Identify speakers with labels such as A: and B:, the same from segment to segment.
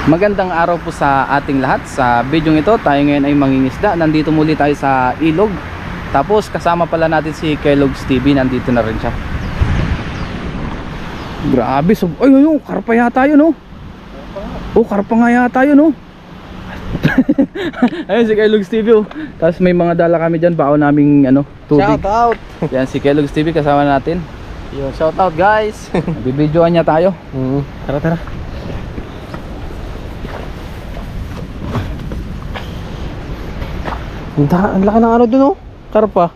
A: Magandang araw po sa ating lahat. Sa video ito, tayo ngayon ay mangingisda. Nandito muli tayo sa ilog. Tapos kasama pala natin si Kellogg's TV. Nandito na rin siya. Grabe, ay, karpa yata yun, oh. Oh, karpa nga yata yun, oh. Ayun si Kellogg's TV, oh. Tapos may mga dala kami dyan, bako naming tubig.
B: Shout out.
A: Yan si Kellogg's TV, kasama natin.
B: Yo, shout out guys.
A: Bibidyoan niya tayo.
B: Tara tara. Ang laki ng ano dun, oh. Karpa.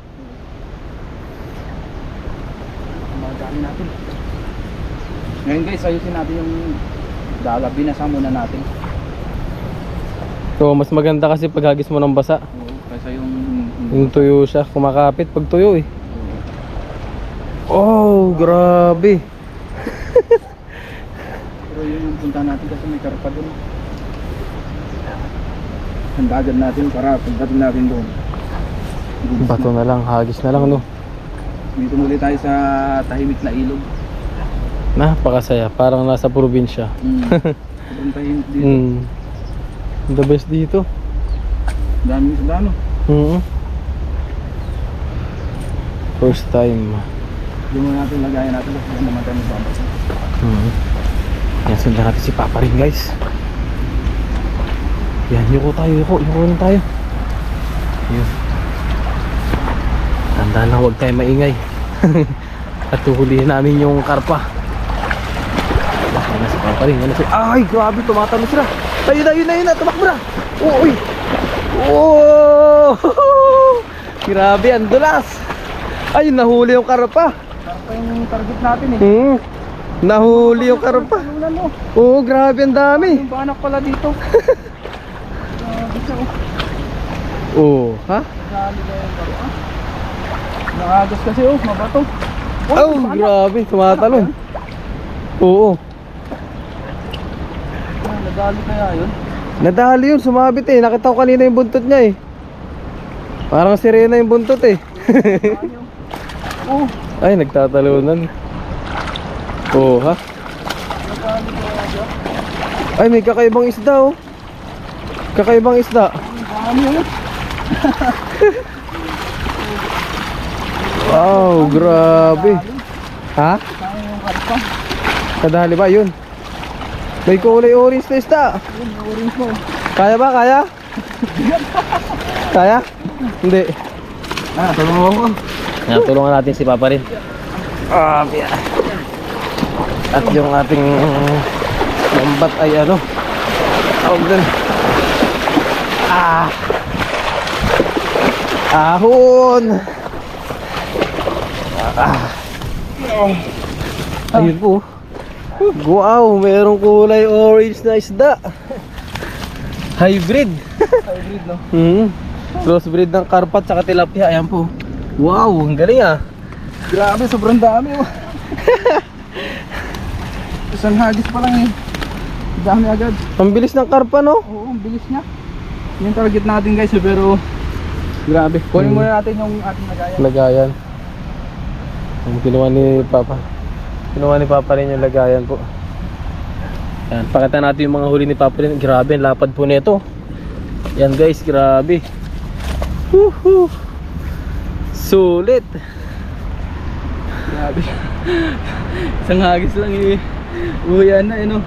A: Magkakain natin. Ngayon guys, ayusin natin yung dala. Binasa muna natin.
B: So, mas maganda kasi paghagis mo ng basa.
A: Oo, kaysa
B: Yung tuyo siya, kumakapit pag tuyo eh. Oh, grabe.
A: Pero yung punta natin kasi may karpa doon. Handagan natin para pagdating natin doon.
B: Bato na lang, hagis na lang, no.
A: Dito muli tayo sa tahimik na ilog.
B: Napakasaya, parang nasa probinsya.
A: Sobrang tahimik dito.
B: The best dito.
A: Daming isda, no?
B: First time.
A: Doon muna natin lagayan natin kasi doon naman tayo magbabasa.
B: Yan, sundan natin si Papa rin, guys. Yan, yuko na tayo. Yun. Tanda na, huwag tayo maingay. At tuhulihin namin yung karpa. Yan na si Papa rin. Ay, grabe, tumatalo sila. Ayun na, tumakbo na. Uy. Oh! Grabe, ang dulas. Ay, nahuli yung karpa.
A: Karpa yung target natin eh.
B: Nahuli yung karpa. Oo, grabe, ang dami.
A: Yung banak pala dito.
B: Oo, ha?
A: Dali na yung karpa. Nakagas kasi, oh, mabato.
B: Oh, grabe, tumatalon. Oo.
A: Nadali kaya yun?
B: Nadali yun, sumabit eh. Nakita ko kanina yung buntot niya eh. Parang sirena yung buntot eh.
A: Oh,
B: Ay, nagtatalunan. Oo, ha?
A: nadali kaya yun?
B: Ay, may kakaibang isda oh. Kakaibang isda.
A: Dami yun.
B: Wow, grabe. Ha?
A: Kaya yung karpa.
B: Kadali ba yun? May kulay orange na isda.
A: Yun, yung orange mo.
B: Kaya ba? Kaya? Kaya? Hindi.
A: Tulungan ko.
B: Yan, tulungan natin si Papa rin. At yung ating lambat ay ano, tawag dun. Ahon. Ayun po. Wow, mayroong kulay orange na isda. Hybrid.
A: Hybrid, no?
B: Crossbreed ng karpa at saka tilapia. Ayan po. Wow, ang galing ah.
A: Grabe, sobrang dami, oh. Isang hagis pa lang eh. Dami agad.
B: Ang bilis ng karpa, no?
A: Oo, ang bilis niya. Yung target natin guys, pero grabe. Kunin muna natin yung ating lagayan.
B: Lagayan. Ang kinuha ni Papa. Kinuha ni Papa rin yung lagayan po. Yan, pakita natin yung mga huli ni Papa rin. Grabe, ang lapad po nito. Yan guys, grabe. Woohoo! Sulit.
A: Grabe. Isang hagis lang eh. Uyan na eh, no?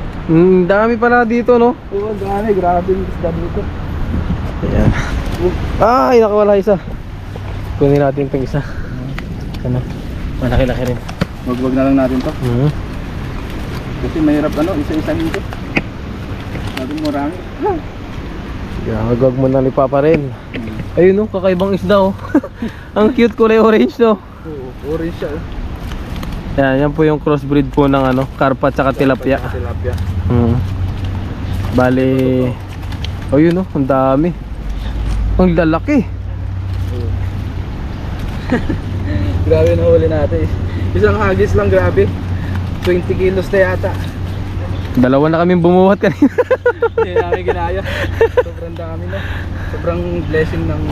B: Dami pala dito, no?
A: Oo, dami. Grabe yung isda dito.
B: Ayan. Ay, nakawala isa. Kunin natin itong isa. Ano? Malaki-laki rin.
A: Wag na lang natin to. Kasi mahirap isa-isa dito. Sabi mo marami.
B: Gagawag mo na ni Papa rin. Ayun, no? Kakaibang isda, oh. Ang cute, kulay orange, no?
A: Oo, orange siya.
B: Yan po yung crossbreed po ng ano, karpa at saka tilapia.
A: Tilapia.
B: Bali, oh yun, no? Ang dami. Ang lalaki.
A: Grabe na huli natin. Isang hagis lang, grabe. 20 kilos na yata.
B: Dalawa na kaming bumuhat kanina.
A: Hindi namin ginaya. Sobrang dami na. Sobrang blessing ng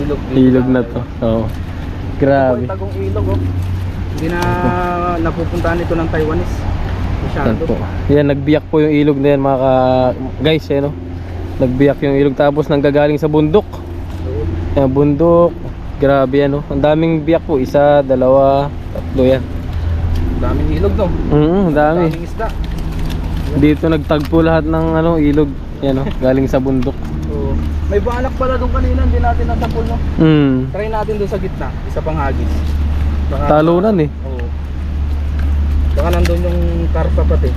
A: ilog.
B: Ilog na to. Oo. Grabe.
A: Ito po yung tagong ilog, oh. Hindi na napupuntahan ito ng Taiwanese.
B: Yan po. Yan, nagbiyak po yung ilog na yan mga guys, no? Nagbiyak yung ilog tapos nanggagaling sa bundok. Yan, bundok. Grabe yan, no? Ang daming biyak po. 1, 2, 3 yan.
A: Daming ilog no.
B: Dami.
A: Daming isda.
B: Dito nagtagpo lahat ng ilog. Yan, no? Galing sa bundok.
A: So, may baanak pala doon kanina, hindi natin natapol no. Try natin doon sa gitna, isa pang hagis. Baka,
B: Talunan eh.
A: Oo. Baka nandun yung karpa pati.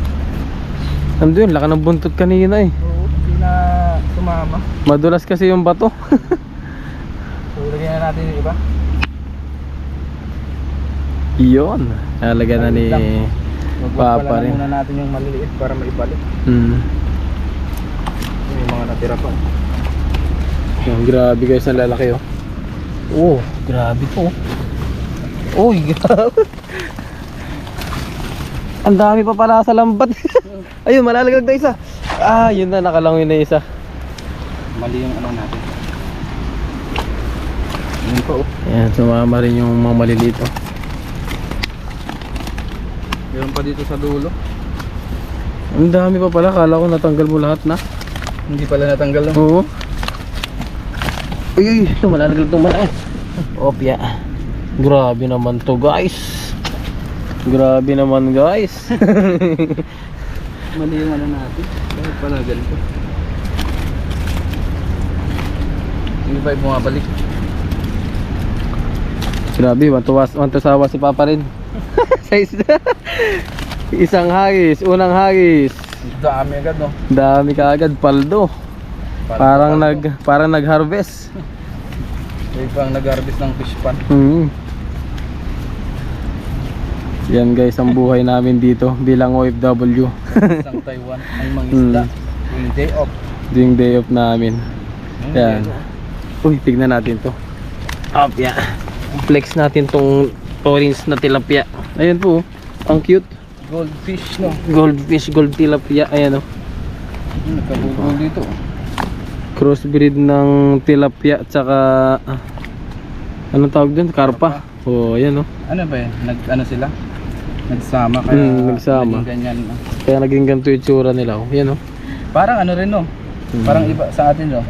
B: Nandun, laka ng buntot kanina eh.
A: Oo, hindi na sumama.
B: Madulas kasi yung bato.
A: So, lagyan na natin yung iba.
B: Yun. Nalagyan na ni
A: Papa
B: Papa rin.
A: muna natin yung maliliit para maibalik. Yung mga natira pa.
B: Yan, grabe guys, ang lalaki oh. Oh, grabe po. Uy, grabe. Ang dami pa pala sa lambat. Ayun, malalaglag na isa. Ah, yun na, nakalangoy na isa.
A: Mali yung ano natin. Yun pa oh.
B: Yan, sumama rin yung mga maliliit oh.
A: Meron pa dito sa dulo.
B: Ang dami pa pala, kala ko natanggal mo lahat na.
A: Hindi pala natanggal no.
B: Oo. Uy, ito malalaglag itong malaki. Opya. Grabe naman to guys. Grabe naman guys.
A: Mali yung ano natin. Bakit pala ganito? Yung vibe bumabalik.
B: Grabe, wantusawa si Papa rin. Sa isda. Isang hagis, unang hagis.
A: Dami agad no.
B: Dami kaagad, paldo. Parang nag-harvest.
A: May pang nag-harvest ng fish pan.
B: Yan guys, ang buhay namin dito bilang OFW.
A: Isang Taiwan ay mangisda. Yung day off.
B: Yung day off namin. Yan. Uy, tignan natin to. Opya. Flex natin tong orange na tilapia. Ayan po, ang cute.
A: Goldfish no.
B: Goldfish, gold tilapia. Ayan o.
A: Nagkabugol dito.
B: Crossbreed ng tilapia at saka anong tawag dun? Karpa. Oh, ayan o.
A: Ano ba yun? Ano sila? Nagsama kaya
B: nagsama.
A: naging ganyan. No?
B: Kaya naging ganito yung itsura nila. Oh. Ayan o.
A: Parang ano rin no. Parang iba sa atin no.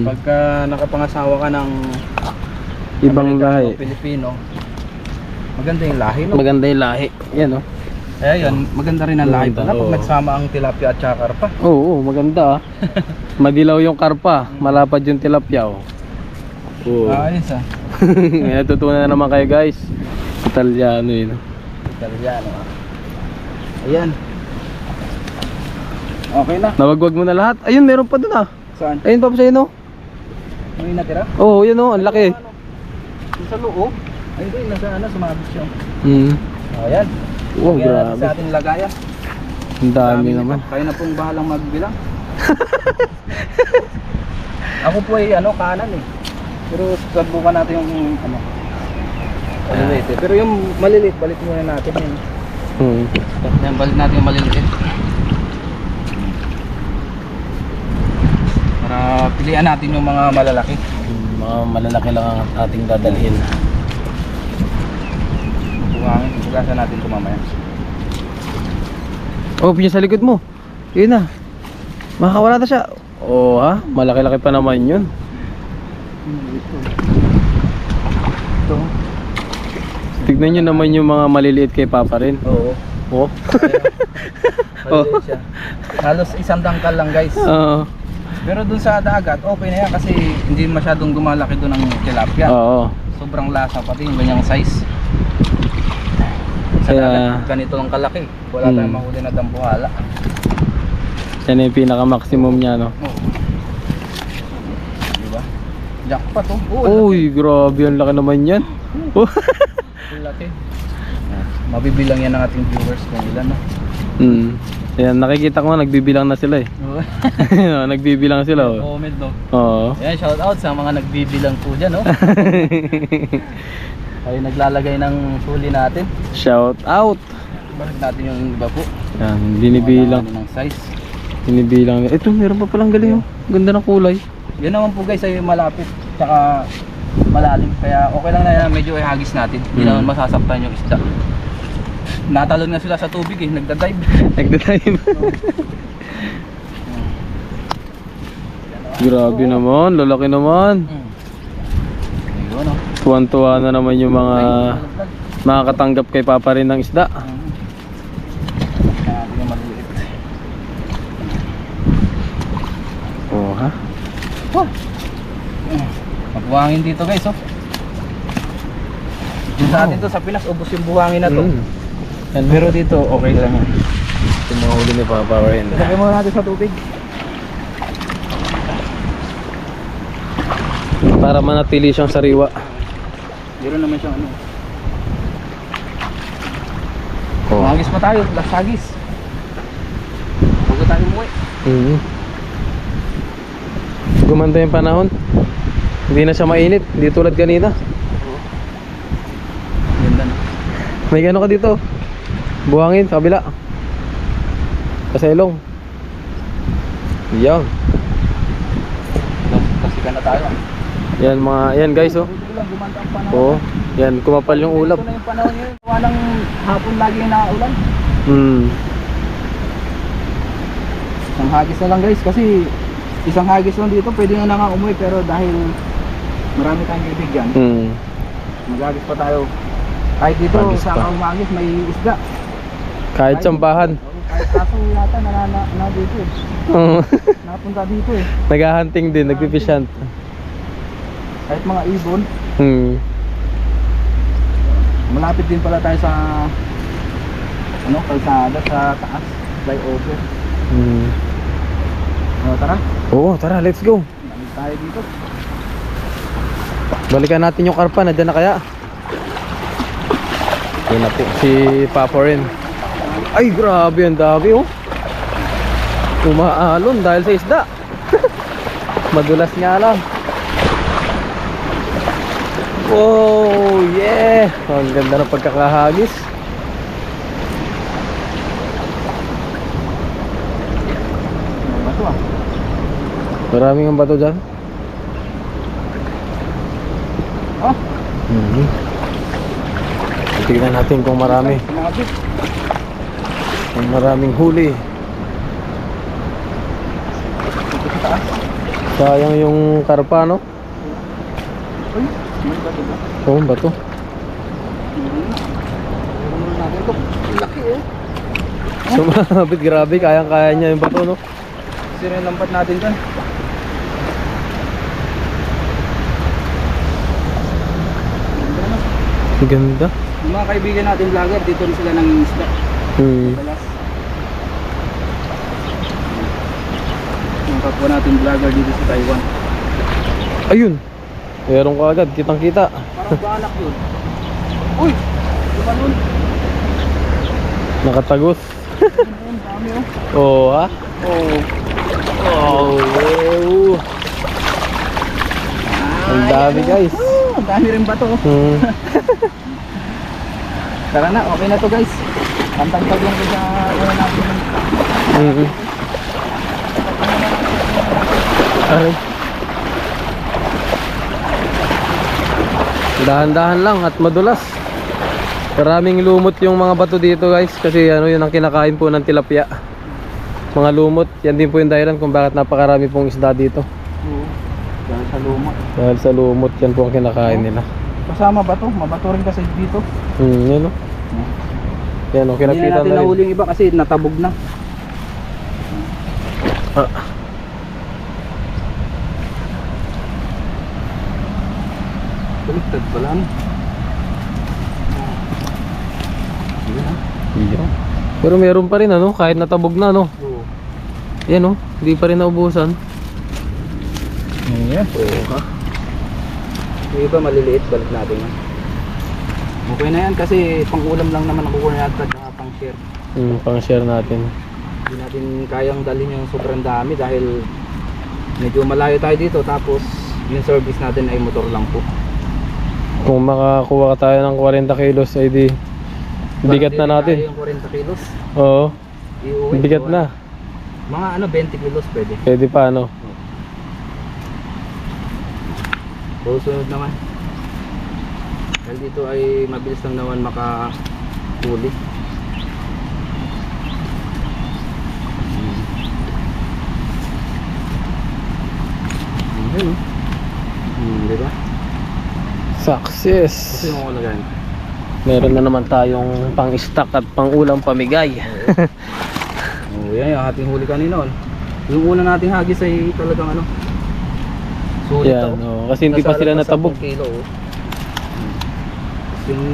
A: Pagka nakapangasawa ka ng
B: ibang
A: Amerikano,
B: lahi.
A: Pilipino, maganda yung lahi no.
B: Maganda yung lahi. Ayan o.
A: Kaya yun, maganda rin ang lahi
B: Maganda,
A: pala pag
B: oo.
A: nagsama ang tilapia at saka karpa.
B: Oo, maganda. Madilaw yung karpa, malapad yung tilapia. Oh. Oo.
A: Ayos ah.
B: May natutunan na naman kayo guys. Italiano yun.
A: Italiano ah. Ayan. Okay na.
B: Nawagwag mo na lahat. Ayun, meron pa dun ah.
A: Saan?
B: Ayun pa sa'yo no.
A: May natira?
B: Oo, yun oh, ang laki.
A: Yung sa loob. Ay hindi, nasa ano, sumabit siya. Ayan.
B: Wow,
A: Lagyan natin
B: grabe.
A: sa ating lagayan.
B: Ang dami naman.
A: Nito. Kayo na pong bahalang magbilang. Ako po ay ano, kanan eh. Pero subukan natin yung ano. Maliliit eh. Pero yung maliliit, balik muna natin yun. Yan, balik natin yung maliliit. Para pilihan natin yung mga malalaki.
B: Mga malalaki lang ang ating dadalhin.
A: Hugasan natin ito mamaya.
B: Oh, pinya sa likod mo. Yun na. Makakawala na siya. Oh ha, malaki-laki pa naman yun.
A: Ito.
B: Tignan nyo naman yung mga maliliit kay Papa rin.
A: Oo.
B: Oh.
A: Maliliit siya. Halos isang dangkal lang guys.
B: Oo.
A: Pero dun sa dagat, okay na yan kasi hindi masyadong dumalaki dun ng tilapia.
B: Oo.
A: Sobrang lasa pati yung ganyang size. Sa
B: Kaya
A: dagat, ganito lang kalaki. Wala tayong mahuli na dambuhala.
B: yan yung pinaka-maximum niya, no?
A: Oo. Diba? Jackpot oh.
B: Uy, grabe, ang laki naman yan.
A: Laki. Mabibilang yan ng ating viewers kung ilan no.
B: Ayan, nakikita ko nga nagbibilang na sila eh. Nagbibilang sila oh.
A: Comment no.
B: Oo.
A: Yan, shout out sa mga nagbibilang po dyan no. Ay naglalagay ng huli natin.
B: Shout out.
A: Balik natin yung iba po.
B: Yan, binibilang.
A: Ng size.
B: Binibilang. Ito, meron pa palang galing oh. Ganda ng kulay.
A: Yan naman po guys ay malapit. Tsaka malalim. Kaya okay lang na yan. Medyo ihagis natin. Hindi naman masasaktan yung isda. Natalon nga sila sa tubig eh, nagda-dive.
B: Nagda-dive. Grabe naman, lalaki naman.
A: Ayun oh.
B: Tuwan-tuwa na naman yung mga makakatanggap kay Papa rin ng isda.
A: Kaya yung maliliit.
B: Oh, ha?
A: Magbuhangin dito guys oh. Dito sa atin to sa Pinas, ubos yung buhangin na to. Pero dito, okay lang yan.
B: Yung mga huli ni Papa rin.
A: Lagay muna natin sa tubig.
B: Para manatili siyang sariwa.
A: Meron naman siyang ano.
B: Oh.
A: Hagis pa tayo, last hagis. Bago tayo umuwi.
B: Gumanda yung panahon. Hindi na siya mainit, hindi tulad kanina.
A: Ganda na.
B: May gano ka dito? Buhangin, sa kabila. Kasailong. Yan.
A: Kasi ka na tayo.
B: Yan mga, yan guys oh.
A: Dito lang, gumanda ang panahon.
B: Oo. Yan, kumapal yung ulap.
A: Ito na yung panahon ngayon. Gawa ng hapon lagi yung nakaulan. Isang hagis na lang guys kasi isang hagis lang dito pwede na nga umuwi pero dahil marami tayong bibigyan maghagis pa tayo kahit dito
B: Hagis
A: sa
B: pa.
A: umagis may isda
B: Kahit sambahan.
A: kahit kaso yata na dito eh napunta dito eh
B: Naghahunting din, nagpipisyant.
A: kahit mga ibon malapit din pala tayo sa ano kalsada sa taas flyover tara
B: Oo, tara, let's go.
A: balik tayo dito.
B: Balikan natin yung karpa, nandiyan na kaya? Yan na po, si Papa rin. Ay, grabe, ang dami oh. Umaalon dahil sa isda. Madulas nga lang. Oh, yeah. Ang ganda ng pagkakahagis.
A: Bato ah.
B: Maraming ang bato dyan.
A: Oh,
B: Tignan natin kung marami.
A: sumabit.
B: Kung maraming huli.
A: Dito sa taas.
B: Sayang yung karpa, no?
A: Uy, may bato ba?
B: Oo, bato.
A: Meron natin ito. Laki eh.
B: Sumabit, grabe. Kayang-kaya niya yung bato, no?
A: Sino yung lambat natin dyan?
B: Ang ganda.
A: Yung mga kaibigan natin vlogger, dito rin sila nangingisda. Madalas. Yung kapwa natin vlogger dito sa Taiwan.
B: Ayun. Meron ka agad, kitang-kita.
A: Parang banak yun. Uy! Lumanon.
B: Nakatagos.
A: Ayun, dami oh.
B: Oo, ha?
A: Oh.
B: Oh, ang dami, guys.
A: Ang dami rin bato oh. Tara na, okay na to guys. Pantantag lang ko sa ano natin.
B: Aray. Dahan-dahan lang at madulas. Maraming lumot yung mga bato dito guys. Kasi ano yun ang kinakain po ng tilapia. Mga lumot. Yan din po yung dahilan kung bakit napakarami pong isda dito.
A: Oo. Dahil sa lumot.
B: Dahil sa lumot yan po ang kinakain nila.
A: Kasama bato, mabato rin kasi dito.
B: Yan o. Yan o,
A: Hindi na
B: kinakita
A: natin
B: na rin.
A: nahuli yung iba kasi natabog na. Baliktad pala ano.
B: Iya. Pero meron pa rin ano, kahit natabog na no.
A: Oo.
B: Yan o, hindi pa rin naubusan.
A: Ayan.
B: Oo.
A: Yung iba maliliit, balik natin yan. Okay na yan kasi pang-ulam lang naman nakukuha natin at pang-share.
B: Pang-share natin.
A: Hindi natin kayang dalhin yung sobrang dami dahil medyo malayo tayo dito tapos yung service natin ay motor lang po.
B: Kung makakuha ka tayo ng 40 kilos ay di bigat na natin.
A: Yung 40 kilos.
B: Oo,
A: Iuwi,
B: bigat na.
A: Mga ano 20 kilos pwede.
B: Pwede pa ano.
A: Susunod naman. Dahil dito ay mabilis lang naman makahuli. Ayun oh. Di ba?
B: Success.
A: Kasi yung ulagay.
B: Meron na naman tayong pang-stock at pang-ulam pamigay.
A: Oh, yan yung ating huli kanina. Yung una nating hagis ay talagang ano. Sulit
B: Yan, kasi hindi pa sila natabog.
A: Kilo, oh. Yung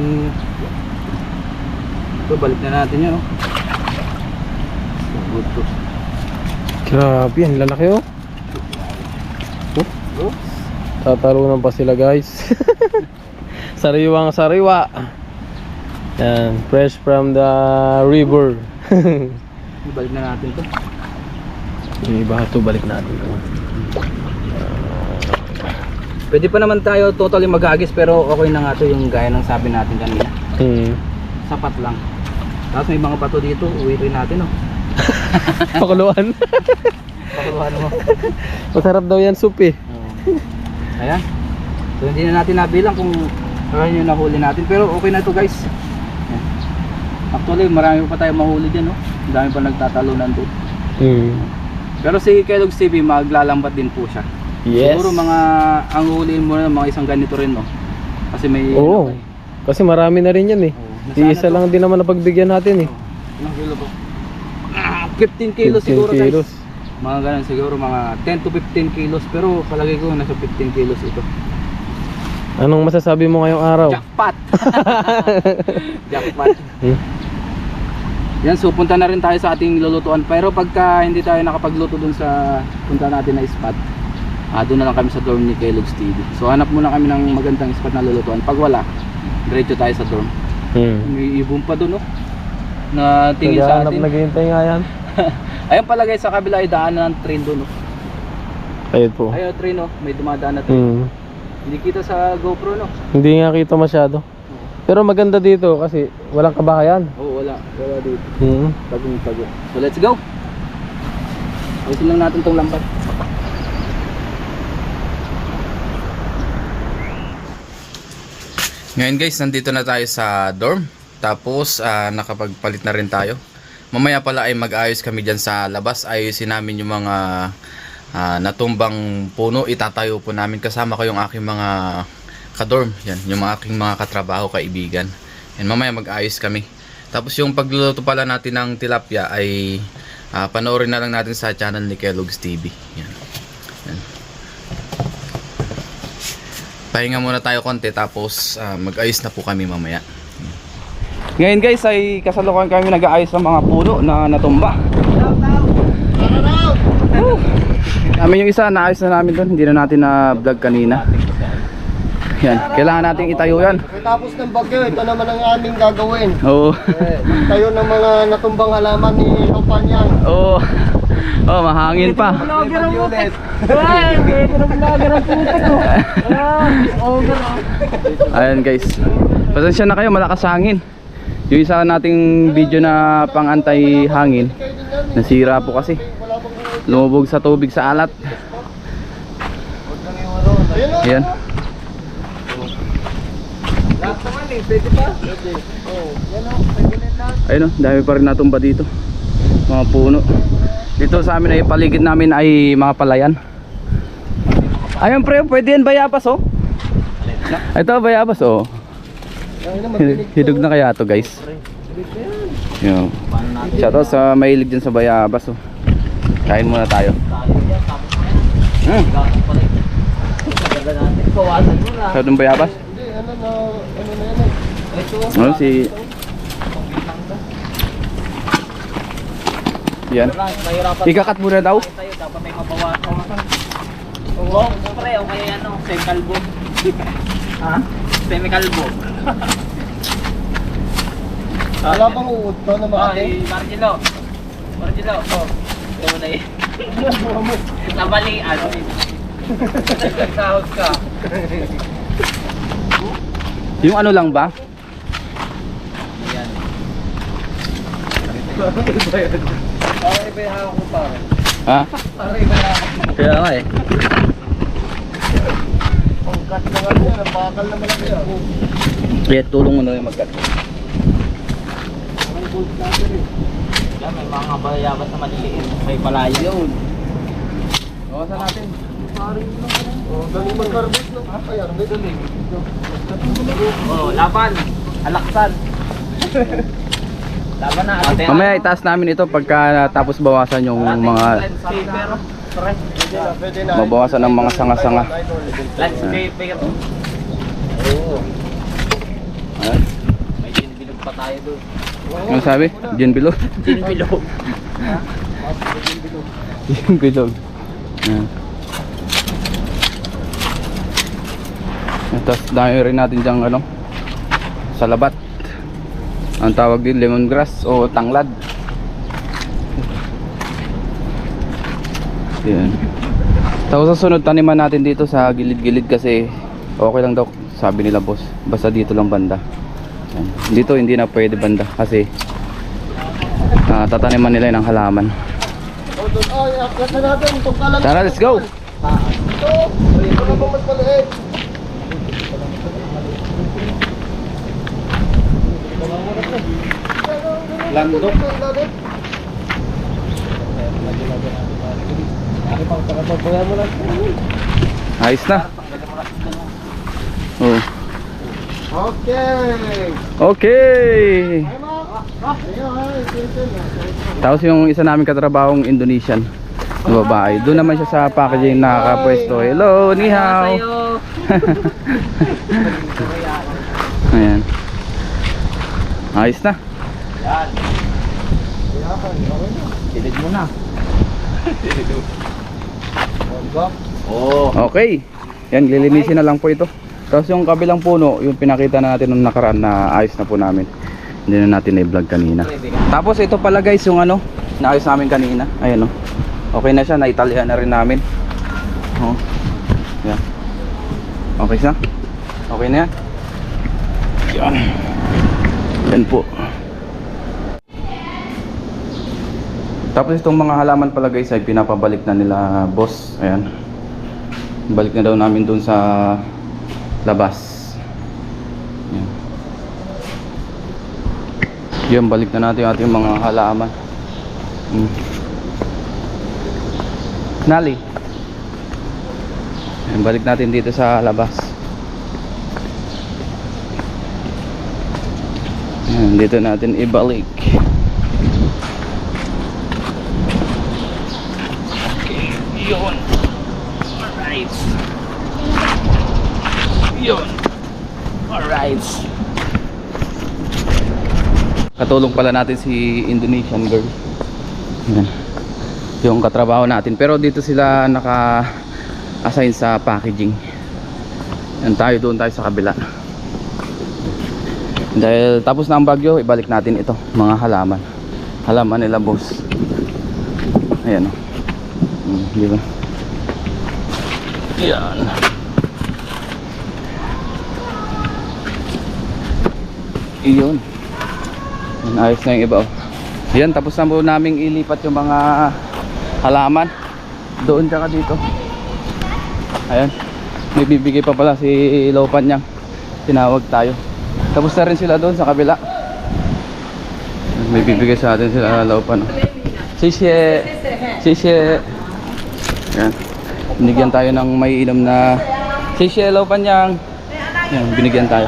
A: ito, balik na natin yan, oh. Good to.
B: Grabe, ang lalaki oh.
A: Oh.
B: Tatalunan pa sila guys. Sariwang sariwa. Yan, fresh from the river.
A: Balik na natin to.
B: Yung iba ito, balik natin to.
A: Pwede pa naman tayo totally maghagis, pero okay na nga to yung gaya ng sabi natin kanina. Sapat lang. Tapos may mga pato dito, uwi rin natin, oh.
B: Pakuluan.
A: Pakuluhan mo.
B: Masarap daw yan soup eh.
A: Ayan. So hindi na natin nabilang kung ano yung nahuli natin, pero okay na to guys. Ayan. Actually marami pa tayong mahuli dyan, no? Ang dami pa nagtatalunan to. Pero si Kellogg's TV maglalambat din po siya.
B: Yes.
A: Siguro mga ang huliin mo na mga isang ganito rin, no? Kasi may
B: Oo. Kasi marami na rin yan eh. Di isa lang din naman napagbigyan natin eh.
A: Ilang kilo po? 15 kilos
B: 15
A: siguro
B: kilos.
A: guys. Mga ganun siguro, mga 10 to 15 kilos. Pero palagay ko nasa 15 kilos ito.
B: Anong masasabi mo ngayong araw?
A: Jackpot! Jackpot. Yan, so punta na rin tayo sa ating lulutuan. Pero pagka hindi tayo nakapagluto dun sa punta natin na spot, doon na lang kami sa dorm ni Kellogg's TV. So hanap muna kami ng magandang spot na lulutuan. Pag wala, diretso tayo sa dorm. May ibon pa dun, no? Na tingin sa atin.
B: Naghihintay nga yan.
A: Ayun pala guys, sa kabila ay daanan ng train doon, no?
B: Ayun po.
A: Ayun, train, no? May dumadaan na train. Hindi kita sa GoPro, no?
B: Hindi nga kita masyado. Pero maganda dito kasi walang kabahayan.
A: Oo, wala. Wala dito. Tagong-tago. So let's go. Ayusin lang natin tong lambat. Ngayon guys, nandito na tayo sa dorm. Tapos nakapagpalit na rin tayo. Mamaya pala ay mag-ayos kami dyan sa labas. Ayusin namin yung mga natumbang puno. Itatayo po namin. Kasama ko yung aking mga kadorm. Yan, yung mga aking mga katrabaho, kaibigan. Yan, mamaya mag-ayos kami. Tapos yung pagluluto pala natin ng tilapia ay panoorin na lang natin sa channel ni Kellogg's TV. Yan. Yan. Pahinga muna tayo konti tapos mag-ayos na po kami mamaya. Ngayon guys ay kasalukuyan kami nag-aayos ng mga puno na natumba. Namin yung isa, naayos na namin doon. Hindi na natin na vlog kanina. Yan, kailangan nating itayo yan.
C: Tapos ng bagyo, ito naman ang aming gagawin.
A: Oo.
C: Tayo ng mga natumbang halaman ni Lopanyang.
A: Oo. Oh, mahangin pa. Ayan guys. Pasensya na kayo, malakas hangin. Yung isa nating video na pang antay hangin, nasira po kasi. Lumubog sa tubig sa alat. Ayan. Ayun o, dami pa rin natumba dito. Mga puno. Dito sa amin ay paligid namin ay mga palayan. Ayun pre, pwede yan bayabas oh. Ito bayabas oh. Hidug na kaya to guys. Yo. Shoutout sa mahilig dyan sa bayabas oh. Kain muna tayo. Shoutout bayabas. Ano si yan. Ikakat muna daw.
D: Dapat may mabawasan. Oo, pre, o kaya ano, semi-kalbo. Ha? Semi-kalbo.
C: Wala bang uod to na makati?
D: Margilo. Margilo, oh. Ito mo na eh. Nabalian. Nagsahod ka.
A: Yung ano lang ba?
D: Ayan.
C: Para iba yung hawak ko pa.
A: Ha?
C: Para iba yung hawak ko.
A: Kaya nga eh.
C: Ang cut na nga niya, bakal na malaki yan.
A: Kaya tulong mo na rin mag-cut.
D: Yan, may mga bayabas na maliliit. May palayo.
A: Bawasan natin.
C: Oh, galing mag-harvest no? Ayan, may galing.
D: Oh, laban. Alaksan. Laban na.
A: Mamaya itaas namin ito pagka tapos bawasan yung mga
D: Landscaper. Pre.
C: Pwede na.
A: mabawasan ng mga sanga-sanga.
D: Landscaper. Oo.
A: Ayan.
D: May ginbilog pa tayo doon.
A: Ano sabi? Gin bilog?
D: Ginbilog.
A: Gin bilog. Ayan. Tapos dahil rin natin diyang ano, salabat. Ang tawag din lemongrass o tanglad. Yan. Tapos sa sunod taniman natin dito sa gilid-gilid kasi okay lang daw sabi nila boss. Basta dito lang banda. Yan. Dito hindi na pwede banda kasi tataniman nila ng halaman.
C: Ay, akyat na natin. Itong kalan.
A: Tara, let's go!
C: Ito. Ito na ba mas maliit?
A: Landok. Ayos na. Oh.
C: Okay.
A: Okay.
C: Ay, ma. Ayun, ay, ito.
A: Tapos yung isa namin katrabahong Indonesian na babae. Doon naman siya sa packaging nakakapwesto. Hello, ni hao. Ayan. Ayos na.
D: Yan. Silid mo na. Oh.
A: Okay. Yan, lilinisin na lang po ito. Tapos yung kabilang puno, yung pinakita na natin nung nakaraan na ayos na po namin. Hindi na natin i-vlog kanina. Tapos ito pala guys, yung ano, naayos namin kanina. Ayan o. Okay na siya, naitalian na rin namin. Oh. Yan. Okay siya? Okay na yan? Yan. Yan po. Tapos itong mga halaman pala guys ay pinapabalik na nila boss. Ayan. Balik na daw namin dun sa labas. Ayan. Yan, balik na natin yung ating mga halaman. Nali. Ayan, balik natin dito sa labas. Ayan, dito natin ibalik. Yun. Alright. Yun. Alright. Katulong pala natin si Indonesian girl. Yan. Yung katrabaho natin. Pero dito sila naka-assign sa packaging. Yan tayo, doon tayo sa kabila. Dahil tapos na ang bagyo, ibalik natin ito. Mga halaman. Halaman nila boss. Ayan o. Di ba? Yan. Iyon. Yan, ayos na yung iba oh. Yan, tapos na po naming ilipat yung mga halaman. Doon tsaka dito. Ayan. May bibigay pa pala si Lopan niyang. Tinawag tayo. Tapos na rin sila doon sa kabila. May bibigay sa atin sila Lopan. Sisye. Sisye. Yan. Binigyan tayo ng may inom na Seychelles Panyang. Yan, binigyan tayo.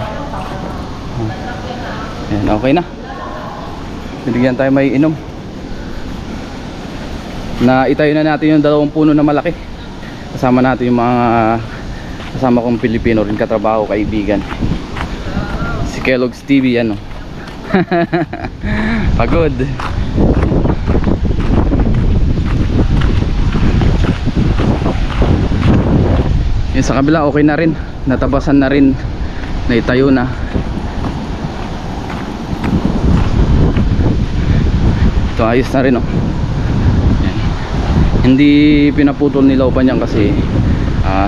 A: Yan, okay na. Binigyan tayo may inom. Na itayo na natin yung 2 puno na malaki. Kasama natin yung mga kasama kong Pilipino rin katrabaho, kaibigan. Si Kellogg's TV ano. Pagod. Yung sa kabila okay na rin, natabasan na rin, naitayo na. Ito ayos na rin oh. Yan. Hindi pinaputol nila upan yan kasi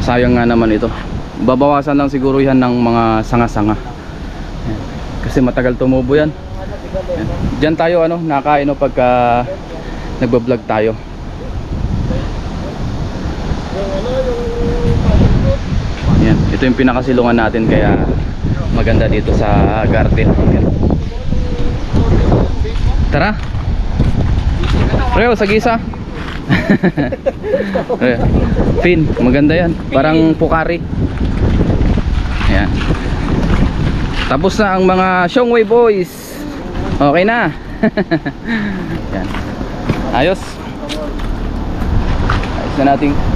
A: sayang nga naman ito. Babawasan lang siguro yan ng mga sanga-sanga. Yan. Kasi matagal tumubo yan. Yan. Diyan tayo ano, nakain o pagka nagbablog tayo. Yan, ito yung pinakasilungan natin kaya maganda dito sa garden. Yan. Tara. Preo, sa gisa. Fin, maganda yan. Parang pukari. Ayan. Tapos na ang mga Shongwei boys. Okay na. Ayan. Ayos. Ayos na natin